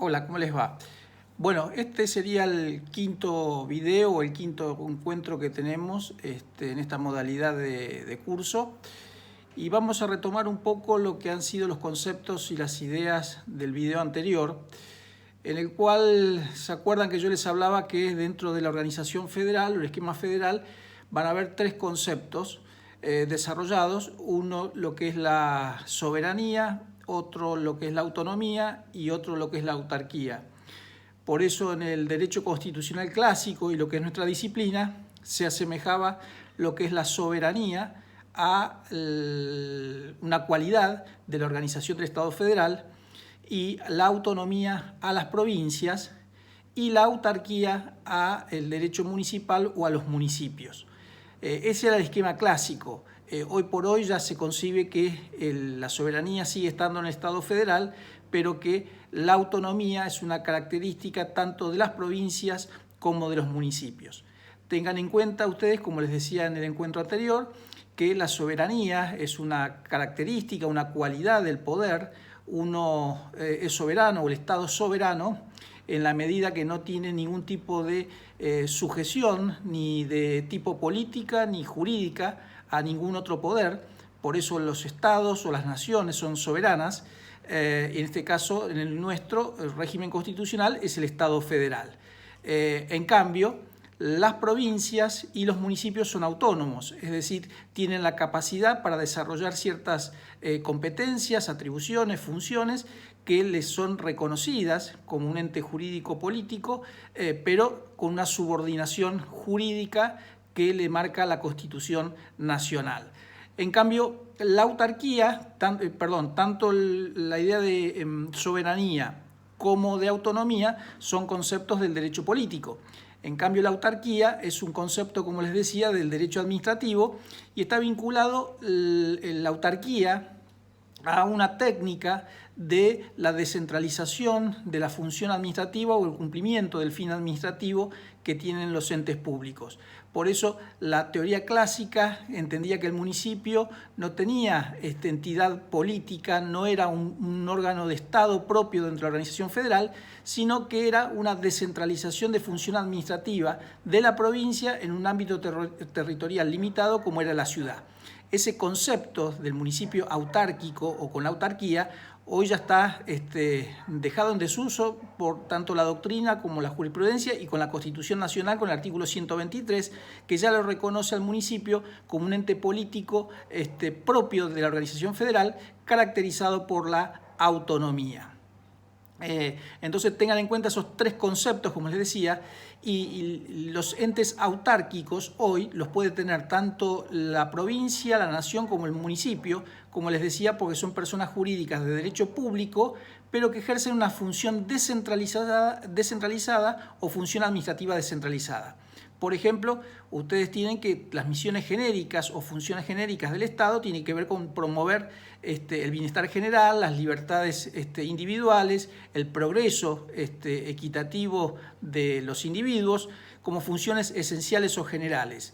Hola, ¿cómo les va? Bueno, este sería el quinto video o el quinto encuentro que tenemos en esta modalidad de curso y vamos a retomar un poco lo que han sido los conceptos y las ideas del video anterior, en el cual se acuerdan que yo les hablaba que dentro de la organización federal o el esquema federal van a haber tres conceptos desarrollados: uno lo que es la soberanía, otro lo que es la autonomía y otro lo que es la autarquía. Por eso en el derecho constitucional clásico y lo que es nuestra disciplina se asemejaba lo que es la soberanía a una cualidad de la organización del Estado federal, y la autonomía a las provincias y la autarquía a el derecho municipal o a los municipios. Ese era el esquema clásico. Hoy por hoy ya se concibe que la soberanía sigue estando en el Estado federal, pero que la autonomía es una característica tanto de las provincias como de los municipios. Tengan en cuenta ustedes, como les decía en el encuentro anterior, que la soberanía es una característica, una cualidad del poder. Uno es soberano, o el Estado es soberano, en la medida que no tiene ningún tipo de sujeción, ni de tipo política ni jurídica, a ningún otro poder. Por eso los estados o las naciones son soberanas. En este caso, en el nuestro, el régimen constitucional es el Estado federal. En cambio, las provincias y los municipios son autónomos, es decir, tienen la capacidad para desarrollar ciertas competencias, atribuciones, funciones que les son reconocidas como un ente jurídico político, pero con una subordinación jurídica que le marca la Constitución Nacional. En cambio, la autarquía, tanto la idea de soberanía como de autonomía son conceptos del derecho político. En cambio, la autarquía es un concepto, como les decía, del derecho administrativo, y está vinculado la autarquía a una técnica de la descentralización de la función administrativa o el cumplimiento del fin administrativo que tienen los entes públicos. Por eso la teoría clásica entendía que el municipio no tenía entidad política, no era un órgano de Estado propio dentro de la organización federal, sino que era una descentralización de función administrativa de la provincia en un ámbito territorial limitado como era la ciudad. Ese concepto del municipio autárquico o con la autarquía hoy ya está dejado en desuso por tanto la doctrina como la jurisprudencia y con la Constitución Nacional, con el artículo 123, que ya lo reconoce al municipio como un ente político propio de la organización federal, caracterizado por la autonomía. Entonces tengan en cuenta esos tres conceptos, como les decía, y los entes autárquicos hoy los puede tener tanto la provincia, la nación como el municipio, como les decía, porque son personas jurídicas de derecho público, pero que ejercen una función descentralizada o función administrativa descentralizada. Por ejemplo, ustedes tienen que las misiones genéricas o funciones genéricas del Estado tienen que ver con promover el bienestar general, las libertades individuales, el progreso equitativo de los individuos como funciones esenciales o generales.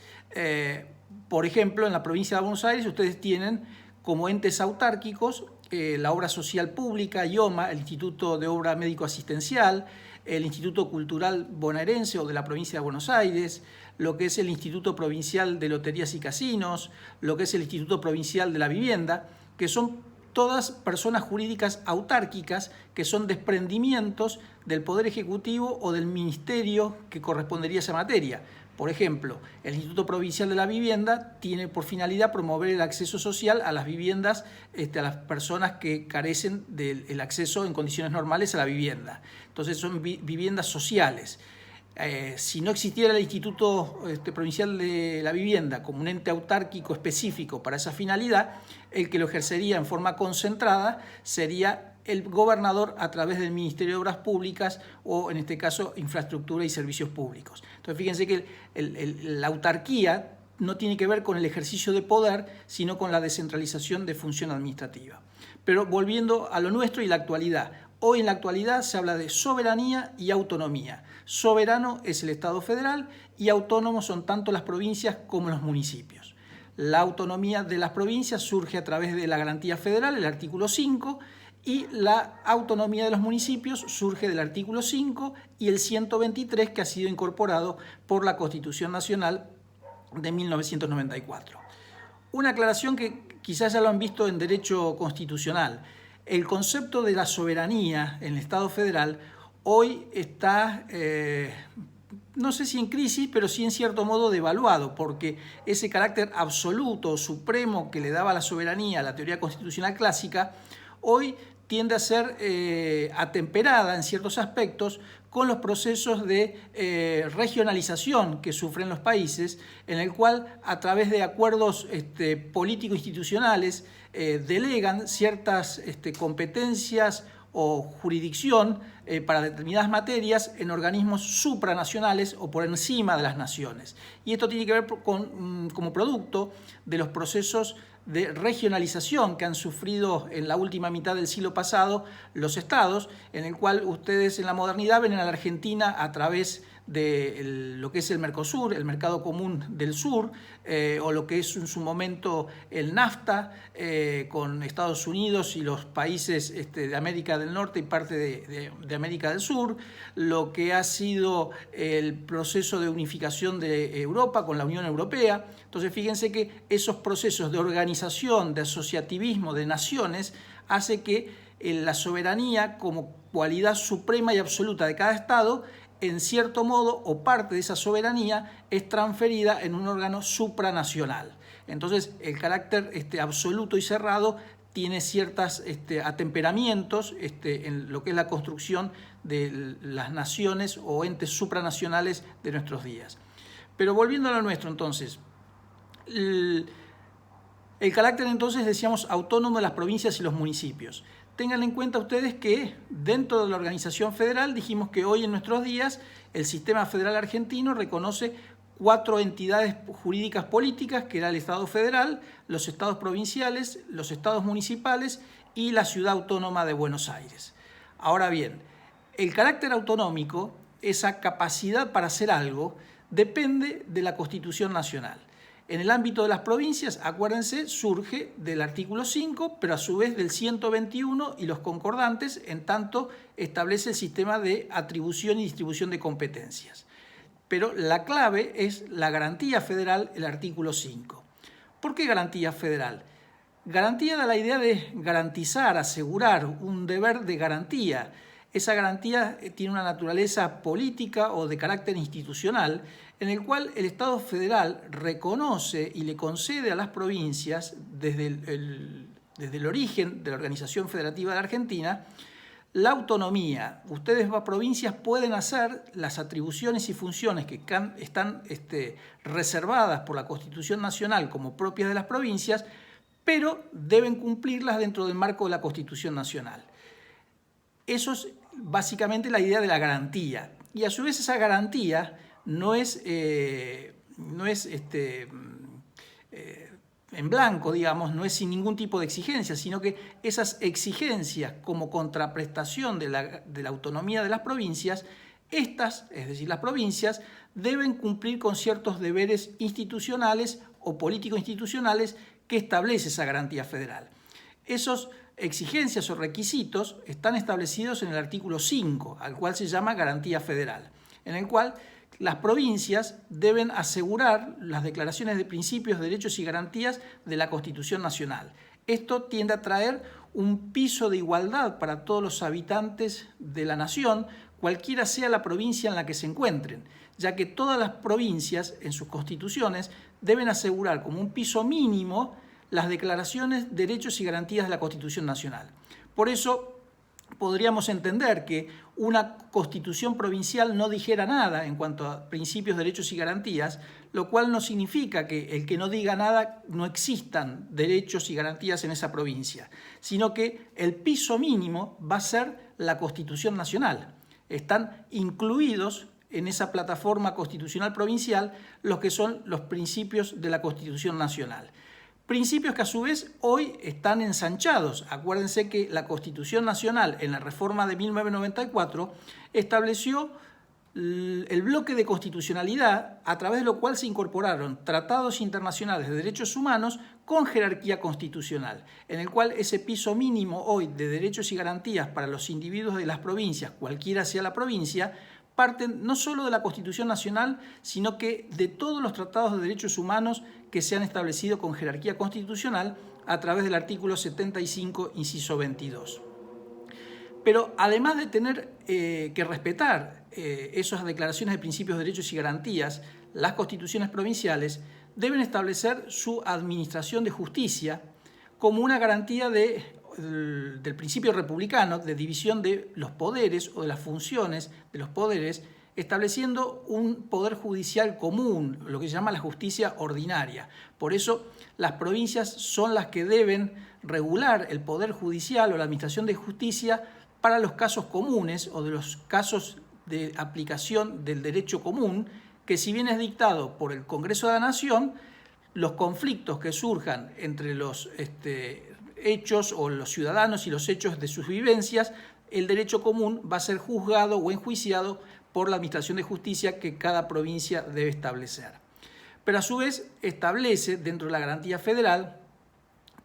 Por ejemplo, en la provincia de Buenos Aires ustedes tienen como entes autárquicos la obra social pública, IOMA, el Instituto de Obra Médico Asistencial, el Instituto Cultural Bonaerense o de la provincia de Buenos Aires, lo que es el Instituto Provincial de Loterías y Casinos, lo que es el Instituto Provincial de la Vivienda, que son todas personas jurídicas autárquicas que son desprendimientos del Poder Ejecutivo o del Ministerio que correspondería a esa materia. Por ejemplo, el Instituto Provincial de la Vivienda tiene por finalidad promover el acceso social a las viviendas, a las personas que carecen del acceso en condiciones normales a la vivienda. Entonces son viviendas sociales. Si no existiera el Instituto Provincial de la Vivienda como un ente autárquico específico para esa finalidad, el que lo ejercería en forma concentrada sería el gobernador a través del Ministerio de Obras Públicas o, en este caso, Infraestructura y Servicios Públicos. Entonces, fíjense que la autarquía no tiene que ver con el ejercicio de poder, sino con la descentralización de función administrativa. Pero volviendo a lo nuestro y la actualidad. Hoy en la actualidad se habla de soberanía y autonomía. Soberano es el Estado federal y autónomos son tanto las provincias como los municipios. La autonomía de las provincias surge a través de la garantía federal, el artículo 5, y la autonomía de los municipios surge del artículo 5 y el 123, que ha sido incorporado por la Constitución Nacional de 1994. Una aclaración que quizás ya lo han visto en derecho constitucional. El concepto de la soberanía en el Estado federal hoy está, no sé si en crisis, pero sí en cierto modo devaluado, porque ese carácter absoluto, supremo que le daba la soberanía a la teoría constitucional clásica, hoy tiende a ser atemperada en ciertos aspectos con los procesos de regionalización que sufren los países, en el cual a través de acuerdos político-institucionales delegan ciertas competencias o jurisdicción para determinadas materias en organismos supranacionales o por encima de las naciones. Y esto tiene que ver como producto de los procesos de regionalización que han sufrido en la última mitad del siglo pasado los estados, en el cual ustedes en la modernidad ven a la Argentina a través de lo que es el Mercosur, el Mercado Común del Sur, o lo que es en su momento el NAFTA, con Estados Unidos y los países de América del Norte y parte de América del Sur, lo que ha sido el proceso de unificación de Europa con la Unión Europea. Entonces fíjense que esos procesos de organización, de asociativismo de naciones, hace que la soberanía como cualidad suprema y absoluta de cada Estado, en cierto modo, o parte de esa soberanía, es transferida en un órgano supranacional. Entonces, el carácter absoluto y cerrado tiene ciertos atemperamientos en lo que es la construcción de las naciones o entes supranacionales de nuestros días. Pero volviendo a lo nuestro, entonces, el carácter, entonces, decíamos, autónomo de las provincias y los municipios. Tengan en cuenta ustedes que dentro de la organización federal dijimos que hoy en nuestros días el sistema federal argentino reconoce 4 entidades jurídicas políticas, que era el Estado federal, los estados provinciales, los estados municipales y la ciudad autónoma de Buenos Aires. Ahora bien, el carácter autonómico, esa capacidad para hacer algo, depende de la Constitución Nacional. En el ámbito de las provincias, acuérdense, surge del artículo 5, pero a su vez del 121 y los concordantes, en tanto establece el sistema de atribución y distribución de competencias. Pero la clave es la garantía federal, el artículo 5. ¿Por qué garantía federal? Garantía da la idea de garantizar, asegurar, un deber de garantía. Esa garantía tiene una naturaleza política o de carácter institucional, en el cual el Estado federal reconoce y le concede a las provincias, desde el origen de la Organización Federativa de la Argentina, la autonomía. Ustedes, provincias, pueden hacer las atribuciones y funciones que están reservadas por la Constitución Nacional como propias de las provincias, pero deben cumplirlas dentro del marco de la Constitución Nacional. Eso es básicamente la idea de la garantía. Y a su vez esa garantía no es en blanco, digamos, no es sin ningún tipo de exigencia, sino que esas exigencias como contraprestación de la autonomía de las provincias, estas, es decir, las provincias, deben cumplir con ciertos deberes institucionales o político-institucionales que establece esa garantía federal. Esas exigencias o requisitos están establecidos en el artículo 5, al cual se llama garantía federal, en el cual las provincias deben asegurar las declaraciones de principios, derechos y garantías de la Constitución Nacional. Esto tiende a traer un piso de igualdad para todos los habitantes de la nación, cualquiera sea la provincia en la que se encuentren, ya que todas las provincias en sus constituciones deben asegurar como un piso mínimo las declaraciones, derechos y garantías de la Constitución Nacional. Por eso podríamos entender que una constitución provincial no dijera nada en cuanto a principios, derechos y garantías, lo cual no significa que el que no diga nada no existan derechos y garantías en esa provincia, sino que el piso mínimo va a ser la Constitución Nacional. Están incluidos en esa plataforma constitucional provincial los que son los principios de la Constitución Nacional. Principios que a su vez hoy están ensanchados. Acuérdense que la Constitución Nacional en la reforma de 1994 estableció el bloque de constitucionalidad, a través de lo cual se incorporaron tratados internacionales de derechos humanos con jerarquía constitucional, en el cual ese piso mínimo hoy de derechos y garantías para los individuos de las provincias, cualquiera sea la provincia, parten no solo de la Constitución Nacional, sino que de todos los tratados de derechos humanos que se han establecido con jerarquía constitucional a través del artículo 75, inciso 22. Pero además de tener que respetar esas declaraciones de principios, derechos y garantías, las constituciones provinciales deben establecer su administración de justicia como una garantía del principio republicano de división de los poderes o de las funciones de los poderes, estableciendo un poder judicial común, lo que se llama la justicia ordinaria. Por eso las provincias son las que deben regular el poder judicial o la administración de justicia para los casos comunes o de los casos de aplicación del derecho común, que si bien es dictado por el Congreso de la Nación, los conflictos que surjan entre los hechos o los ciudadanos y los hechos de sus vivencias, el derecho común va a ser juzgado o enjuiciado por la Administración de Justicia que cada provincia debe establecer. Pero a su vez establece dentro de la garantía federal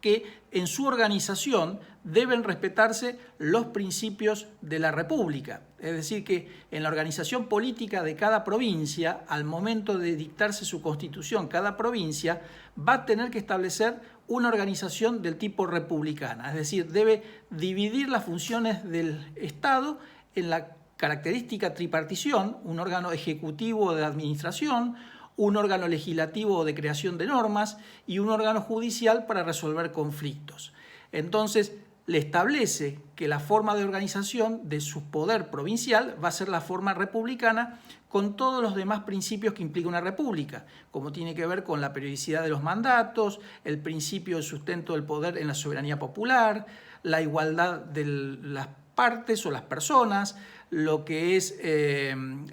que en su organización deben respetarse los principios de la República. Es decir, que en la organización política de cada provincia, al momento de dictarse su constitución, cada provincia va a tener que establecer una organización del tipo republicana. Es decir, debe dividir las funciones del Estado en la característica tripartición, un órgano ejecutivo de administración, un órgano legislativo de creación de normas y un órgano judicial para resolver conflictos. Entonces, le establece que la forma de organización de su poder provincial va a ser la forma republicana con todos los demás principios que implica una república, como tiene que ver con la periodicidad de los mandatos, el principio de sustento del poder en la soberanía popular, la igualdad de las partes o las personas, lo que es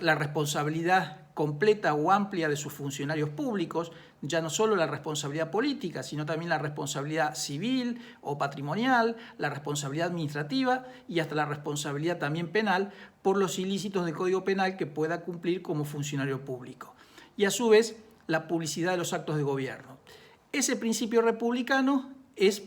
la responsabilidad completa o amplia de sus funcionarios públicos, ya no solo la responsabilidad política, sino también la responsabilidad civil o patrimonial, la responsabilidad administrativa y hasta la responsabilidad también penal por los ilícitos del Código Penal que pueda cumplir como funcionario público. Y a su vez, la publicidad de los actos de gobierno. Ese principio republicano es,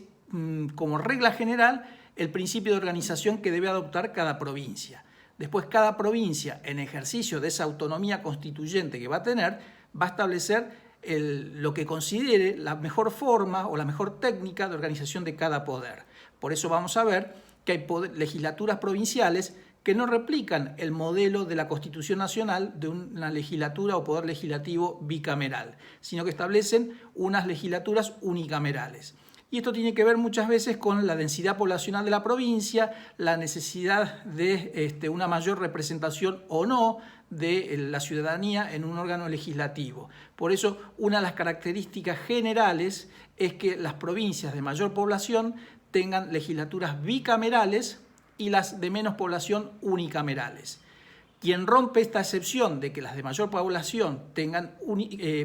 como regla general, el principio de organización que debe adoptar cada provincia. Después, cada provincia, en ejercicio de esa autonomía constituyente que va a tener, va a establecer lo que considere la mejor forma o la mejor técnica de organización de cada poder. Por eso vamos a ver que hay legislaturas provinciales que no replican el modelo de la Constitución Nacional de una legislatura o poder legislativo bicameral, sino que establecen unas legislaturas unicamerales. Y esto tiene que ver muchas veces con la densidad poblacional de la provincia, la necesidad de una mayor representación o no de la ciudadanía en un órgano legislativo. Por eso, una de las características generales es que las provincias de mayor población tengan legislaturas bicamerales y las de menos población unicamerales. Quien rompe esta excepción de que las de mayor población tengan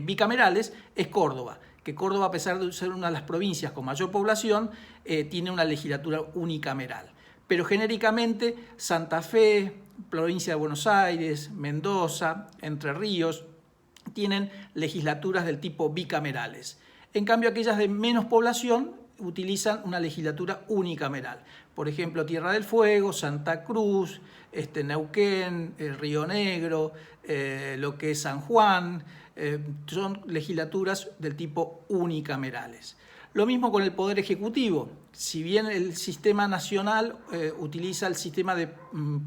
bicamerales es Córdoba, que Córdoba, a pesar de ser una de las provincias con mayor población, tiene una legislatura unicameral. Pero genéricamente Santa Fe, provincia de Buenos Aires, Mendoza, Entre Ríos, tienen legislaturas del tipo bicamerales. En cambio, aquellas de menos población utilizan una legislatura unicameral. Por ejemplo, Tierra del Fuego, Santa Cruz, Neuquén, Río Negro, lo que es San Juan, son legislaturas del tipo unicamerales. Lo mismo con el Poder Ejecutivo. Si bien el sistema nacional utiliza el sistema de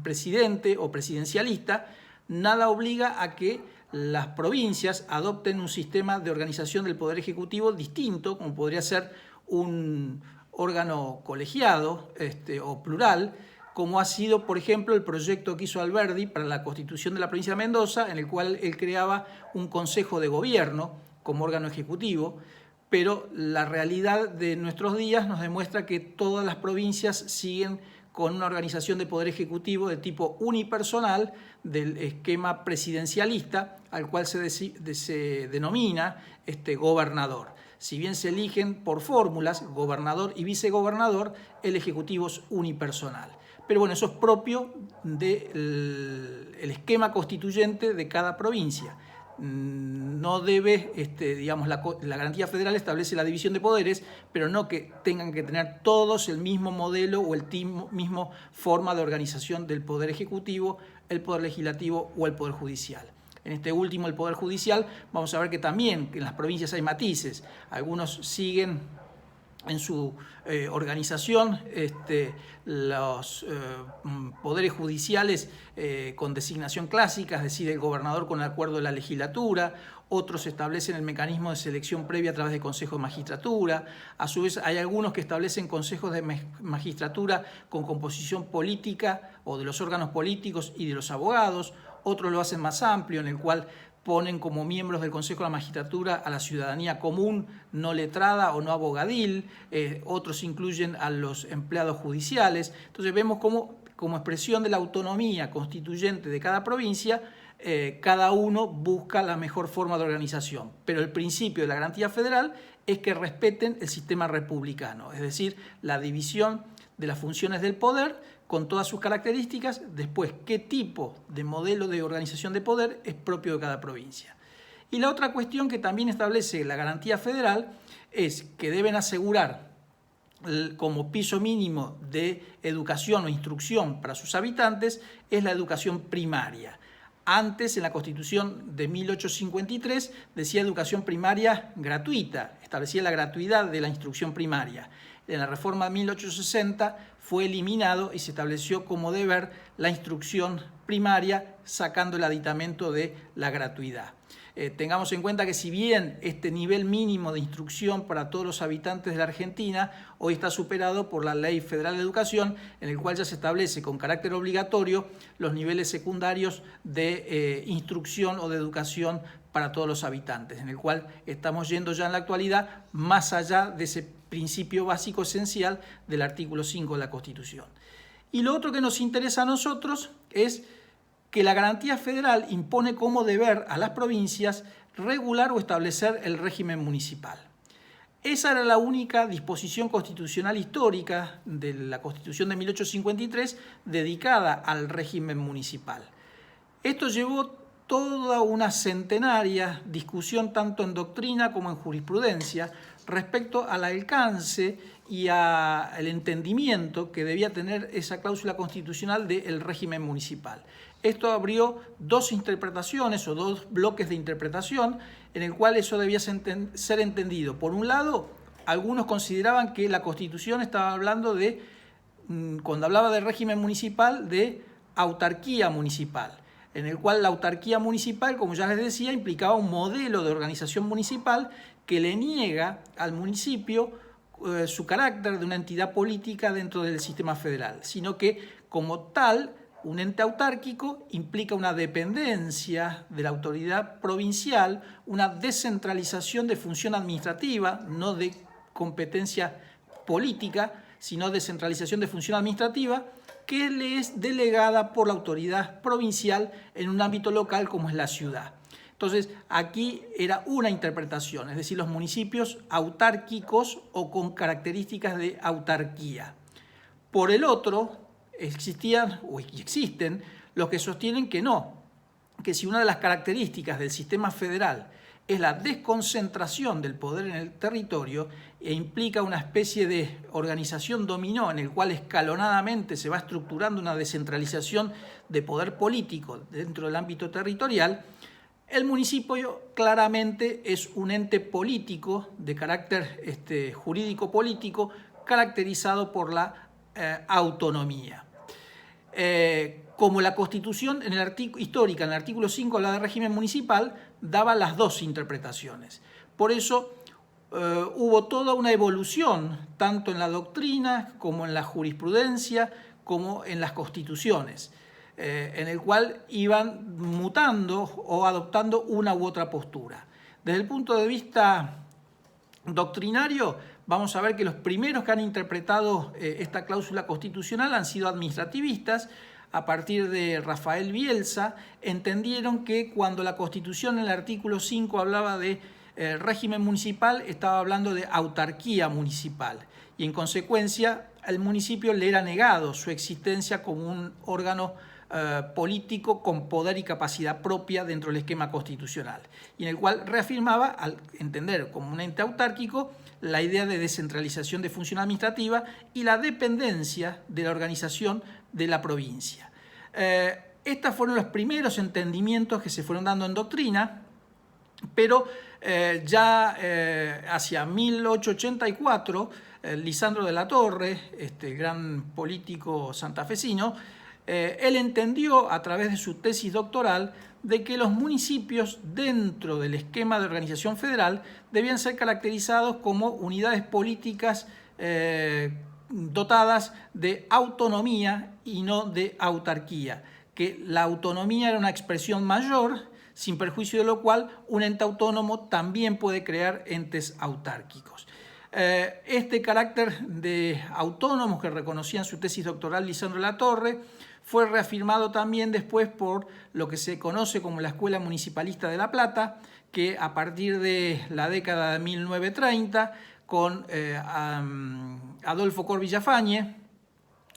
presidente o presidencialista, nada obliga a que las provincias adopten un sistema de organización del Poder Ejecutivo distinto, como podría ser un órgano colegiado o plural, como ha sido, por ejemplo, el proyecto que hizo Alberdi para la constitución de la provincia de Mendoza, en el cual él creaba un consejo de gobierno como órgano ejecutivo, pero la realidad de nuestros días nos demuestra que todas las provincias siguen con una organización de poder ejecutivo de tipo unipersonal del esquema presidencialista, al cual se denomina gobernador. Si bien se eligen por fórmulas, gobernador y vicegobernador, el ejecutivo es unipersonal. pero bueno, eso es propio del esquema constituyente de cada provincia. No debe, digamos, la garantía federal establece la división de poderes, pero no que tengan que tener todos el mismo modelo o el mismo forma de organización del poder ejecutivo, el poder legislativo o el poder judicial. En este último, el poder judicial, vamos a ver que también en las provincias hay matices. Algunos siguen en su organización los poderes judiciales con designación clásica, es decir, el gobernador con el acuerdo de la legislatura. Otros establecen el mecanismo de selección previa a través de consejos de magistratura. A su vez, hay algunos que establecen consejos de magistratura con composición política o de los órganos políticos y de los abogados. Otros lo hacen más amplio, en el cual ponen como miembros del Consejo de la Magistratura a la ciudadanía común, no letrada o no abogadil. Otros incluyen a los empleados judiciales. Entonces vemos cómo, como expresión de la autonomía constituyente de cada provincia, cada uno busca la mejor forma de organización. Pero el principio de la garantía federal es que respeten el sistema republicano, es decir, la división de las funciones del poder con todas sus características, después qué tipo de modelo de organización de poder es propio de cada provincia. Y la otra cuestión que también establece la garantía federal es que deben asegurar como piso mínimo de educación o instrucción para sus habitantes es la educación primaria. Antes, en la Constitución de 1853, decía educación primaria gratuita, establecía la gratuidad de la instrucción primaria. En la reforma de 1860 fue eliminado y se estableció como deber la instrucción primaria, sacando el aditamento de la gratuidad. Tengamos en cuenta que si bien este nivel mínimo de instrucción para todos los habitantes de la Argentina hoy está superado por la Ley Federal de Educación, en el cual ya se establece con carácter obligatorio los niveles secundarios de instrucción o de educación para todos los habitantes, en el cual estamos yendo ya en la actualidad más allá de ese principio básico esencial del artículo 5 de la Constitución. Y lo otro que nos interesa a nosotros es que la garantía federal impone como deber a las provincias regular o establecer el régimen municipal. Esa era la única disposición constitucional histórica de la Constitución de 1853 dedicada al régimen municipal. Esto llevó toda una centenaria discusión tanto en doctrina como en jurisprudencia respecto al alcance y al entendimiento que debía tener esa cláusula constitucional del régimen municipal. Esto abrió dos interpretaciones o dos bloques de interpretación en el cual eso debía ser entendido. Por un lado, algunos consideraban que la Constitución estaba hablando de, cuando hablaba del régimen municipal, de autarquía municipal, en el cual la autarquía municipal, como ya les decía, implicaba un modelo de organización municipal que le niega al municipio su carácter de una entidad política dentro del sistema federal, sino que como tal, un ente autárquico implica una dependencia de la autoridad provincial, una descentralización de función administrativa, no de competencia política, sino descentralización de función administrativa, que le es delegada por la autoridad provincial en un ámbito local como es la ciudad. Entonces, aquí era una interpretación, es decir, los municipios autárquicos o con características de autarquía. Por el otro, existían o existen los que sostienen que no, que si una de las características del sistema federal es la desconcentración del poder en el territorio e implica una especie de organización dominó en el cual escalonadamente se va estructurando una descentralización de poder político dentro del ámbito territorial, el municipio claramente es un ente político de carácter jurídico-político caracterizado por la autonomía. Como la Constitución histórica, en el artículo 5 de la régimen municipal, daba las dos interpretaciones. Por eso hubo toda una evolución, tanto en la doctrina como en la jurisprudencia, como en las constituciones, en el cual iban mutando o adoptando una u otra postura. Desde el punto de vista doctrinario, vamos a ver que los primeros que han interpretado esta cláusula constitucional han sido administrativistas. A partir de Rafael Bielsa, entendieron que cuando la Constitución en el artículo 5 hablaba de régimen municipal, estaba hablando de autarquía municipal. Y en consecuencia, al municipio le era negado su existencia como un órgano político con poder y capacidad propia dentro del esquema constitucional, y en el cual reafirmaba, al entender como un ente autárquico, la idea de descentralización de función administrativa y la dependencia de la organización de la provincia. Estos fueron los primeros entendimientos que se fueron dando en doctrina, pero hacia 1884, Lisandro de la Torre, este gran político santafesino, él entendió a través de su tesis doctoral de que los municipios dentro del esquema de organización federal debían ser caracterizados como unidades políticas dotadas de autonomía y no de autarquía, que la autonomía era una expresión mayor, sin perjuicio de lo cual un ente autónomo también puede crear entes autárquicos. Este carácter de autónomos que reconocía en su tesis doctoral Lisandro de la Torre fue reafirmado también después por lo que se conoce como la Escuela Municipalista de La Plata, que a partir de la década de 1930, con Adolfo Cor Villafañe,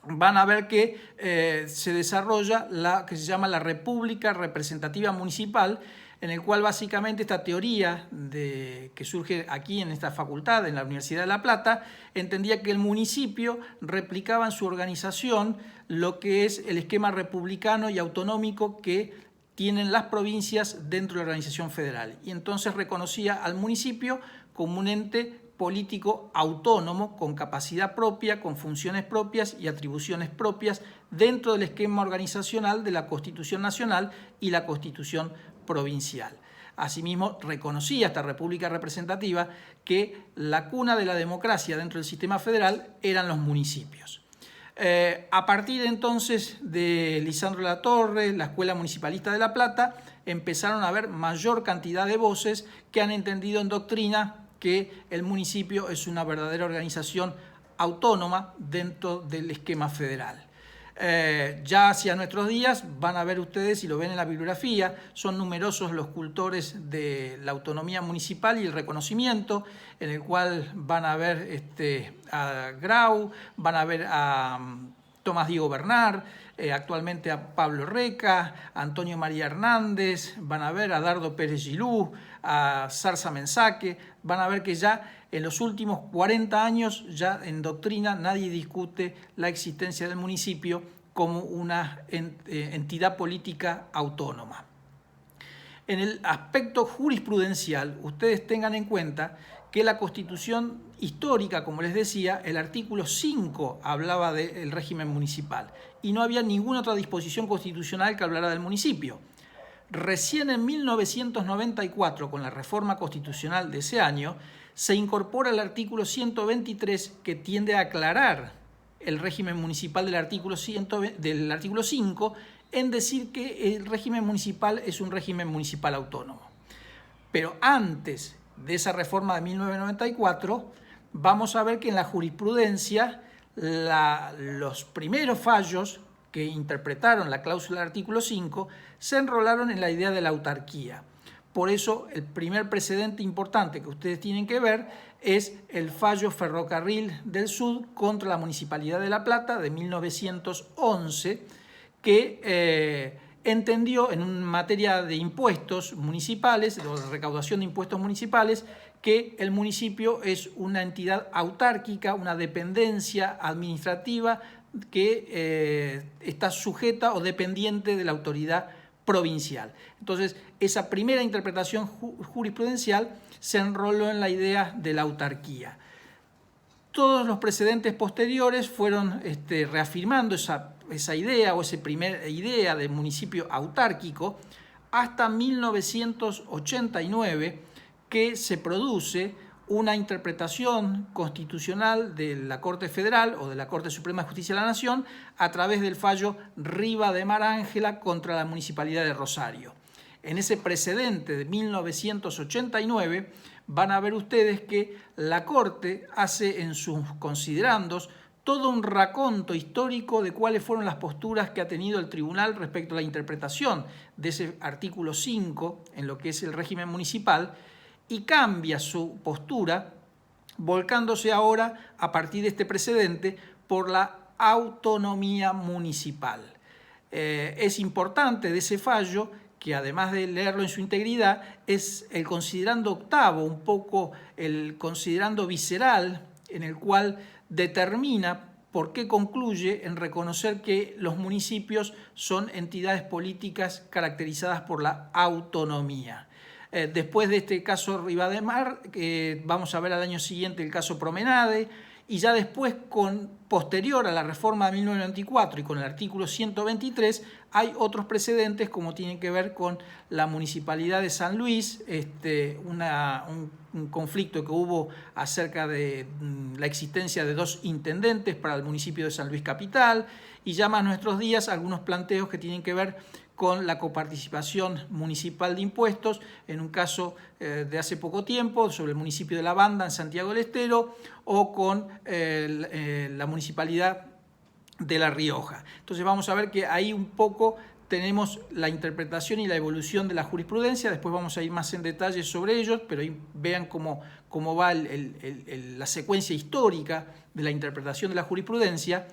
van a ver que se desarrolla la que se llama la República Representativa Municipal, en el cual básicamente esta teoría que surge aquí en esta facultad, en la Universidad de La Plata, entendía que el municipio replicaba en su organización lo que es el esquema republicano y autonómico que tienen las provincias dentro de la organización federal. Y entonces reconocía al municipio como un ente político autónomo, con capacidad propia, con funciones propias y atribuciones propias dentro del esquema organizacional de la Constitución Nacional y la Constitución Provincial. Asimismo, reconocía esta República Representativa que la cuna de la democracia dentro del sistema federal eran los municipios. A partir entonces de Lisandro de la Torre, la Escuela Municipalista de La Plata, empezaron a haber mayor cantidad de voces que han entendido en doctrina que el municipio es una verdadera organización autónoma dentro del esquema federal. Ya hacia nuestros días van a ver ustedes, si lo ven en la bibliografía, son numerosos los cultores de la autonomía municipal y el reconocimiento, en el cual van a ver a Grau, van a ver a Tomás Diego Bernard, actualmente a Pablo Reca, a Antonio María Hernández, van a ver a Dardo Pérez Gilú, a Zarza Mensaque, van a ver que ya en los últimos 40 años ya en doctrina nadie discute la existencia del municipio como una entidad política autónoma. En el aspecto jurisprudencial, ustedes tengan en cuenta que la Constitución histórica, como les decía, el artículo 5 hablaba del régimen municipal y no había ninguna otra disposición constitucional que hablara del municipio. Recién en 1994, con la reforma constitucional de ese año, se incorpora el artículo 123 que tiende a aclarar el régimen municipal del artículo 5 en decir que el régimen municipal es un régimen municipal autónomo. Pero antes de esa reforma de 1994, vamos a ver que en la jurisprudencia los primeros fallos que interpretaron la cláusula del artículo 5 se enrolaron en la idea de la autarquía. Por eso, el primer precedente importante que ustedes tienen que ver es el fallo Ferrocarril del Sud contra la Municipalidad de La Plata de 1911, que entendió en materia de impuestos municipales, de recaudación de impuestos municipales, que el municipio es una entidad autárquica, una dependencia administrativa que está sujeta o dependiente de la autoridad provincial. Entonces, esa primera interpretación jurisprudencial se enroló en la idea de la autarquía. Todos los precedentes posteriores fueron reafirmando esa idea o esa primera idea de municipio autárquico hasta 1989, que se produce una interpretación constitucional de la Corte Federal o de la Corte Suprema de Justicia de la Nación a través del fallo Riva de Mar Ángela contra la Municipalidad de Rosario. En ese precedente de 1989 van a ver ustedes que la Corte hace en sus considerandos todo un raconto histórico de cuáles fueron las posturas que ha tenido el tribunal respecto a la interpretación de ese artículo 5 en lo que es el régimen municipal, y cambia su postura, volcándose ahora, a partir de este precedente, por la autonomía municipal. Es importante de ese fallo que, además de leerlo en su integridad, es el considerando octavo, un poco el considerando visceral, en el cual determina por qué concluye en reconocer que los municipios son entidades políticas caracterizadas por la autonomía. Después de este caso Rivademar, vamos a ver al año siguiente el caso Promenade, y ya después, posterior a la reforma de 1994 y con el artículo 123, hay otros precedentes como tienen que ver con la Municipalidad de San Luis, un conflicto que hubo acerca de la existencia de 2 intendentes para el municipio de San Luis Capital, y ya más nuestros días algunos planteos que tienen que ver con la coparticipación municipal de impuestos, en un caso de hace poco tiempo, sobre el municipio de La Banda, en Santiago del Estero, o con la municipalidad de La Rioja. Entonces vamos a ver que ahí un poco tenemos la interpretación y la evolución de la jurisprudencia. Después vamos a ir más en detalle sobre ellos, pero ahí vean cómo va la secuencia histórica de la interpretación de la jurisprudencia.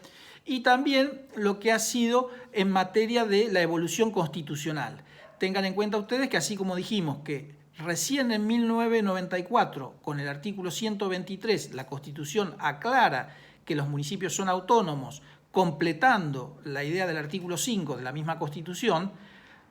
Y también lo que ha sido en materia de la evolución constitucional. Tengan en cuenta ustedes que, así como dijimos que recién en 1994, con el artículo 123, la Constitución aclara que los municipios son autónomos, completando la idea del artículo 5 de la misma Constitución,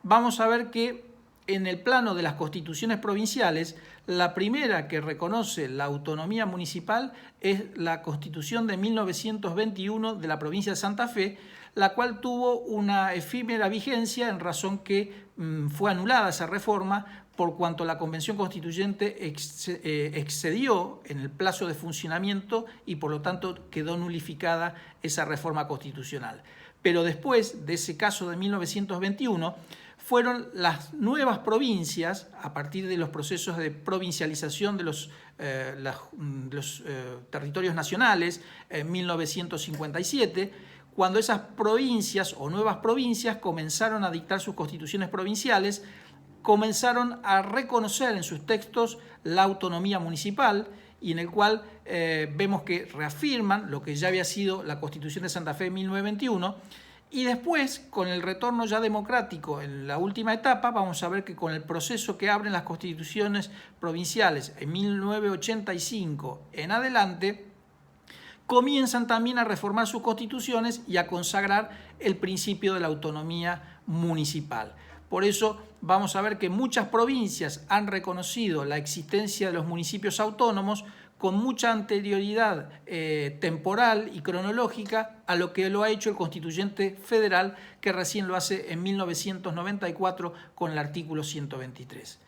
vamos a ver que en el plano de las constituciones provinciales, la primera que reconoce la autonomía municipal es la Constitución de 1921 de la provincia de Santa Fe, la cual tuvo una efímera vigencia en razón que fue anulada esa reforma por cuanto la Convención Constituyente excedió en el plazo de funcionamiento y por lo tanto quedó nulificada esa reforma constitucional. Pero después de ese caso de 1921, fueron las nuevas provincias, a partir de los procesos de provincialización de los territorios nacionales en 1957, cuando esas provincias o nuevas provincias comenzaron a dictar sus constituciones provinciales, comenzaron a reconocer en sus textos la autonomía municipal, y en el cual vemos que reafirman lo que ya había sido la Constitución de Santa Fe en 1921, y después, con el retorno ya democrático en la última etapa, vamos a ver que con el proceso que abren las constituciones provinciales en 1985 en adelante, comienzan también a reformar sus constituciones y a consagrar el principio de la autonomía municipal. Por eso vamos a ver que muchas provincias han reconocido la existencia de los municipios autónomos con mucha anterioridad temporal y cronológica a lo que lo ha hecho el Constituyente Federal, que recién lo hace en 1994 con el artículo 123.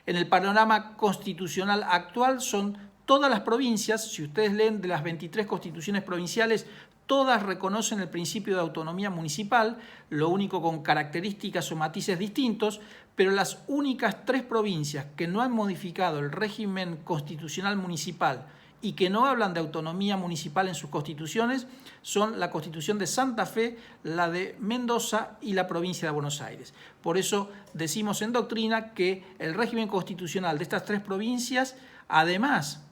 En el panorama constitucional actual son todas las provincias, si ustedes leen de las 23 constituciones provinciales, todas reconocen el principio de autonomía municipal, lo único con características o matices distintos, pero las únicas 3 provincias que no han modificado el régimen constitucional municipal y que no hablan de autonomía municipal en sus constituciones son la Constitución de Santa Fe, la de Mendoza y la provincia de Buenos Aires. Por eso decimos en doctrina que el régimen constitucional de estas 3 provincias, además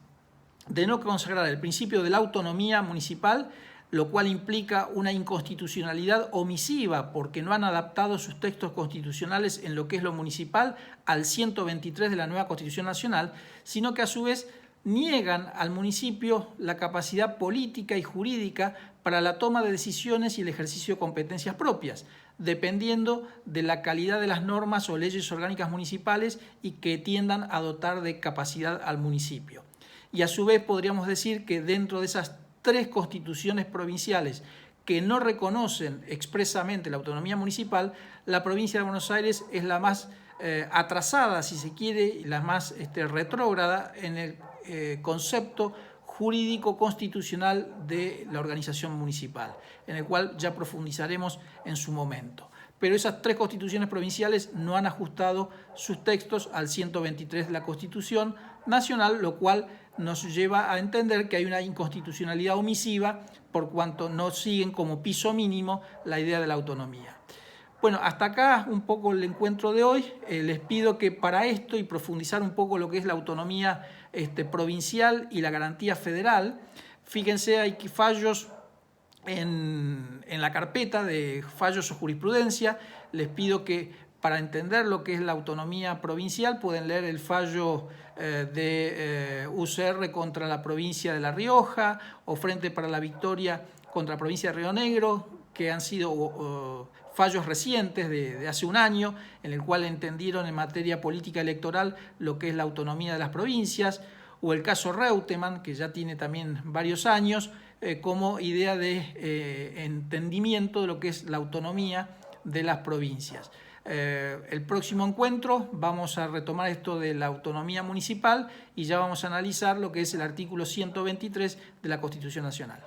de no consagrar el principio de la autonomía municipal, lo cual implica una inconstitucionalidad omisiva porque no han adaptado sus textos constitucionales en lo que es lo municipal al 123 de la nueva Constitución Nacional, sino que a su vez niegan al municipio la capacidad política y jurídica para la toma de decisiones y el ejercicio de competencias propias, dependiendo de la calidad de las normas o leyes orgánicas municipales y que tiendan a dotar de capacidad al municipio. Y a su vez podríamos decir que dentro de esas 3 constituciones provinciales que no reconocen expresamente la autonomía municipal, la provincia de Buenos Aires es la más atrasada, si se quiere, la más retrógrada en el concepto jurídico constitucional de la organización municipal, en el cual ya profundizaremos en su momento. Pero esas 3 constituciones provinciales no han ajustado sus textos al 123 de la Constitución Nacional, lo cual nos lleva a entender que hay una inconstitucionalidad omisiva por cuanto no siguen como piso mínimo la idea de la autonomía. Bueno, hasta acá un poco el encuentro de hoy. Les pido que para esto y profundizar un poco lo que es la autonomía provincial y la garantía federal, fíjense, hay fallos en la carpeta de fallos o jurisprudencia. Les pido que para entender lo que es la autonomía provincial pueden leer el fallo de UCR contra la provincia de La Rioja o Frente para la Victoria contra la provincia de Río Negro, que han sido fallos recientes de hace un año, en el cual entendieron en materia política electoral lo que es la autonomía de las provincias, o el caso Reutemann, que ya tiene también varios años, como idea de entendimiento de lo que es la autonomía de las provincias. El próximo encuentro vamos a retomar esto de la autonomía municipal y ya vamos a analizar lo que es el artículo 123 de la Constitución Nacional.